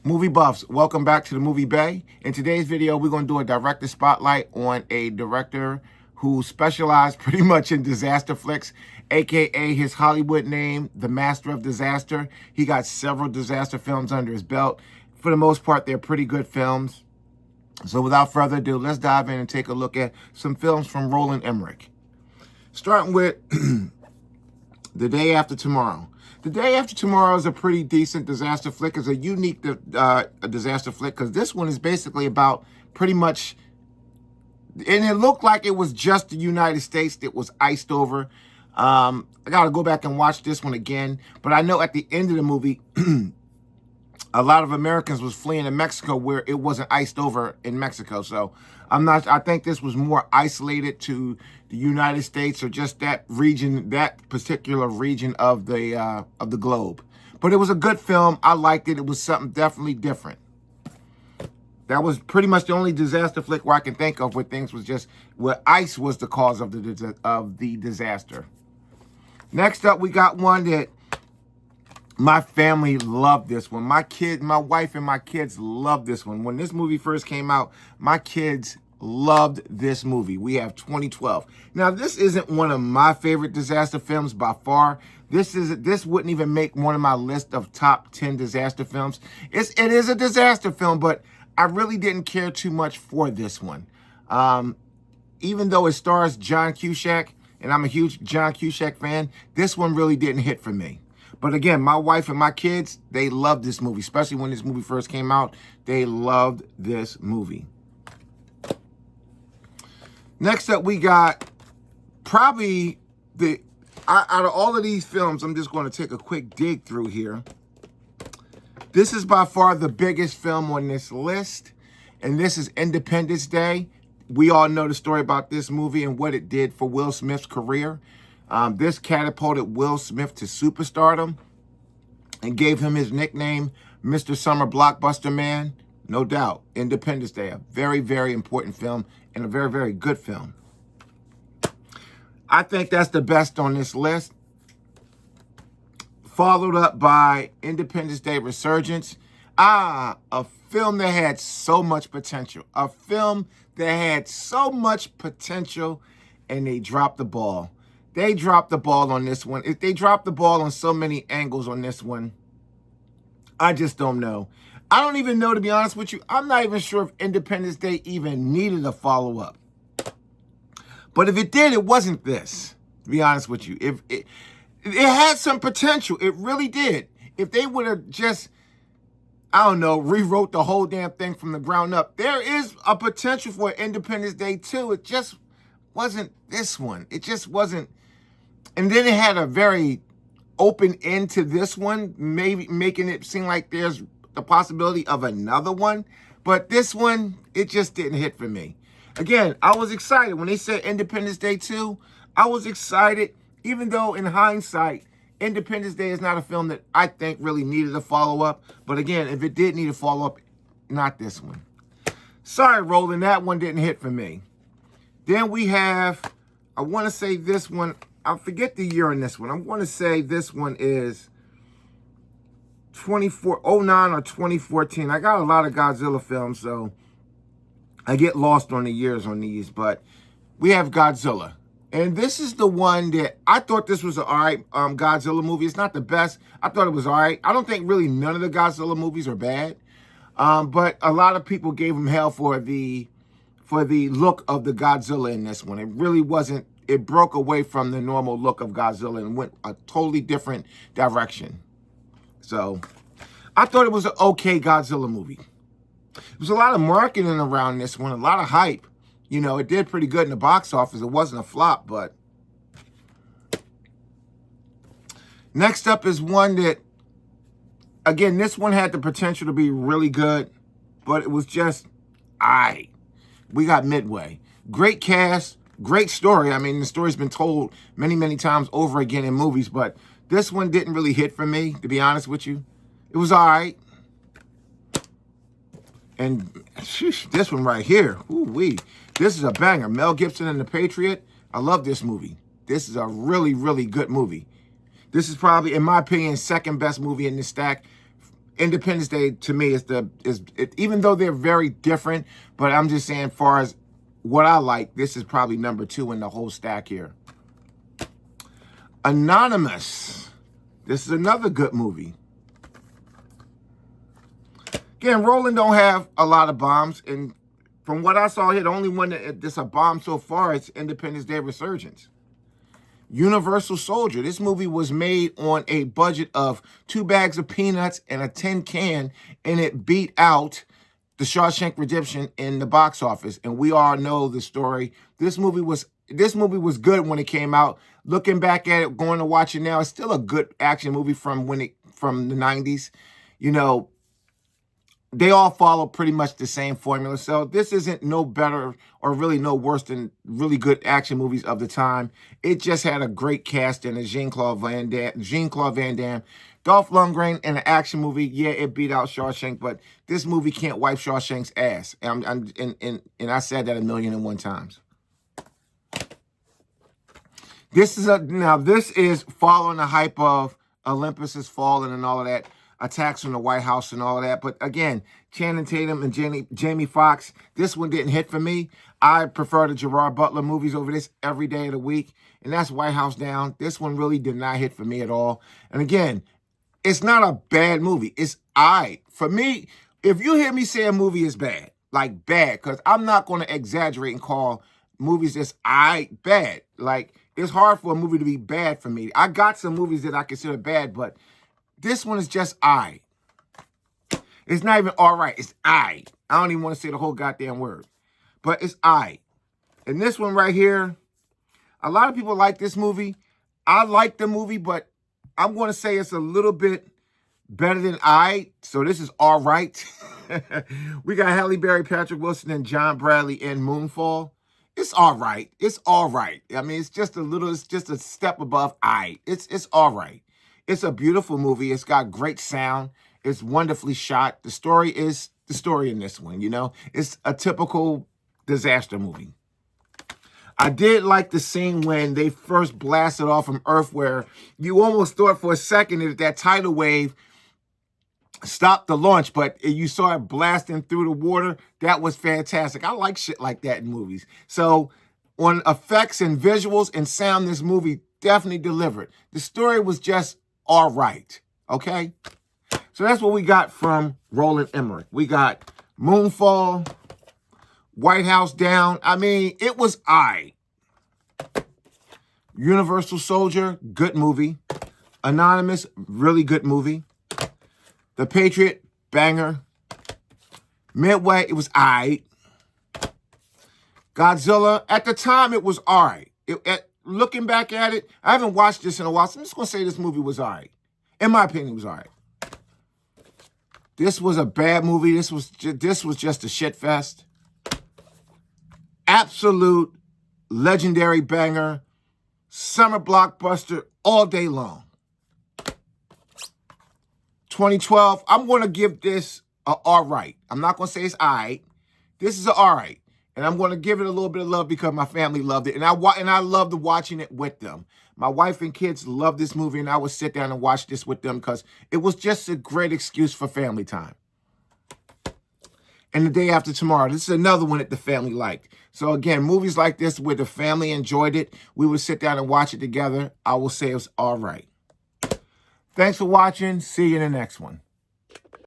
Movie buffs, welcome back to the Movie Bay. In today's video, we're going to do a director spotlight on a director who specialized pretty much in disaster flicks, aka his Hollywood name, the Master of Disaster. He got several disaster films under his belt. For the most part, they're pretty good films. So without further ado, let's dive in and take a look at some films from Roland Emmerich. Starting with The Day After Tomorrow. The Day After Tomorrow is a pretty decent disaster flick. It's a unique disaster flick because this one is basically about pretty much, and it looked like it was just the United States that was iced over. I got to go back and watch this one again. But I know at the end of the movie, a lot of Americans was fleeing to Mexico where it wasn't iced over in Mexico. So I think this was more isolated to the United States or just that region, that particular region of the globe. But it was a good film. I liked it. It was something definitely different. That was pretty much the only disaster flick where I can think of where things was just, where ice was the cause of the disaster. Next up, we got one that my family loved this one. My wife and my kids loved this one. When this movie first came out, my kids loved this movie. We have 2012. Now, this isn't one of my favorite disaster films by far. This wouldn't even make one of my list of top 10 disaster films. It is a disaster film, but I really didn't care too much for this one. Even though it stars John Cusack, and I'm a huge John Cusack fan, this one really didn't hit for me. But again, my wife and my kids, they loved this movie, especially when this movie first came out. They loved this movie. Next up, we got probably out of all of these films, I'm just going to take a quick dig through here. This is by far the biggest film on this list, and this is Independence Day. We all know the story about this movie and what it did for Will Smith's career. This catapulted Will Smith to superstardom and gave him his nickname, Mr. Summer Blockbuster Man. No doubt, Independence Day, a very, very important film and a very, very good film. I think that's the best on this list. Followed up by Independence Day Resurgence. A film that had so much potential. A film that had so much potential, and they dropped the ball. They dropped the ball on this one. If they dropped the ball on so many angles on this one, I just don't know. I don't even know, to be honest with you. I'm not even sure if Independence Day even needed a follow-up. But if it did, it wasn't this, to be honest with you. If it had some potential. It really did. If they would have just, I don't know, rewrote the whole damn thing from the ground up, there is a potential for Independence Day 2. It just wasn't this one. It just wasn't. And then it had a very open end to this one, maybe making it seem like there's the possibility of another one. But this one, it just didn't hit for me. Again, I was excited. When they said Independence Day 2, I was excited, even though in hindsight, Independence Day is not a film that I think really needed a follow-up. But again, if it did need a follow-up, not this one. Sorry, Roland, that one didn't hit for me. Then we have, I want to say this one, I forget the year on this one. I want to say this one is 2009 or 2014. I got a lot of Godzilla films, so I get lost on the years on these. But we have Godzilla. And this is the one that I thought this was an all right Godzilla movie. It's not the best. I thought it was all right. I don't think really none of the Godzilla movies are bad. But a lot of people gave him hell for the look of the Godzilla in this one. It really wasn't. It broke away from the normal look of Godzilla and went a totally different direction. So I thought it was an okay Godzilla movie. There was a lot of marketing around this one, a lot of hype. You know, it did pretty good in the box office. It wasn't a flop, but next up is one that, again, this one had the potential to be really good, but it was just, we got Midway. Great cast, great story. I mean, the story's been told many, many times over again in movies, but this one didn't really hit for me, to be honest with you. It was all right. And this one right here, ooh-wee. This is a banger. Mel Gibson and The Patriot. I love this movie. This is a really, really good movie. This is probably, in my opinion, second best movie in this stack. Independence Day to me even though they're very different, but I'm just saying, as far as what I like, this is probably number 2 in the whole stack here. Anonymous. This is another good movie. Again, Roland don't have a lot of bombs, and from what I saw here, the only one that's a bomb so far is Independence Day Resurgence. Universal Soldier. This movie was made on a budget of 2 bags of peanuts and a tin can, and it beat out The Shawshank Redemption in the box office. And we all know the story. This movie was good when it came out. Looking back at it, going to watch it now, it's still a good action movie from the 90s. You know, they all follow pretty much the same formula. So this isn't no better or really no worse than really good action movies of the time. It just had a great cast in it. Jean-Claude Van Damme, Dolph Lundgren in an action movie. Yeah, it beat out Shawshank, but this movie can't wipe Shawshank's ass. And I said that 1,000,001 times. This is following the hype of Olympus Has Fallen and all of that. Attacks on the White House and all of that. But again, Channing Tatum and Jamie Foxx, this one didn't hit for me. I prefer the Gerard Butler movies over this every day of the week. And that's White House Down. This one really did not hit for me at all. And again, it's not a bad movie. It's for me, if you hear me say a movie is bad, like bad, because I'm not going to exaggerate and call movies that's bad. Like, it's hard for a movie to be bad for me. I got some movies that I consider bad, but this one is just It's not even all right. It's I don't even want to say the whole goddamn word. But it's And this one right here, a lot of people like this movie. I like the movie, but I'm going to say it's a little bit better than So this is all right. We got Halle Berry, Patrick Wilson, and John Bradley in Moonfall. It's all right. It's all right. I mean, it's just a step above It's all right. It's a beautiful movie. It's got great sound. It's wonderfully shot. The story is the story in this one, you know. It's a typical disaster movie. I did like the scene when they first blasted off from Earth, where you almost thought for a second that tidal wave stopped the launch, but you saw it blasting through the water. That was fantastic. I like shit like that in movies. So on effects and visuals and sound, this movie definitely delivered. The story was just all right, okay? So that's what we got from Roland Emmerich. We got Moonfall, White House Down. I mean, it was Universal Soldier, good movie. Anonymous, really good movie. The Patriot, banger. Midway, it was Godzilla, at the time, it was all right. Looking back at it, I haven't watched this in a while, so I'm just going to say this movie was all right. In my opinion, it was all right. This was a bad movie. This was just a shit fest. Absolute legendary banger. Summer blockbuster all day long. 2012, I'm going to give this a all right. I'm not going to say it's all right. This is an all right. And I'm going to give it a little bit of love because my family loved it. And I loved watching it with them. My wife and kids loved this movie, and I would sit down and watch this with them because it was just a great excuse for family time. And The Day After Tomorrow, this is another one that the family liked. So again, movies like this where the family enjoyed it, we would sit down and watch it together. I will say it was all right. Thanks for watching. See you in the next one.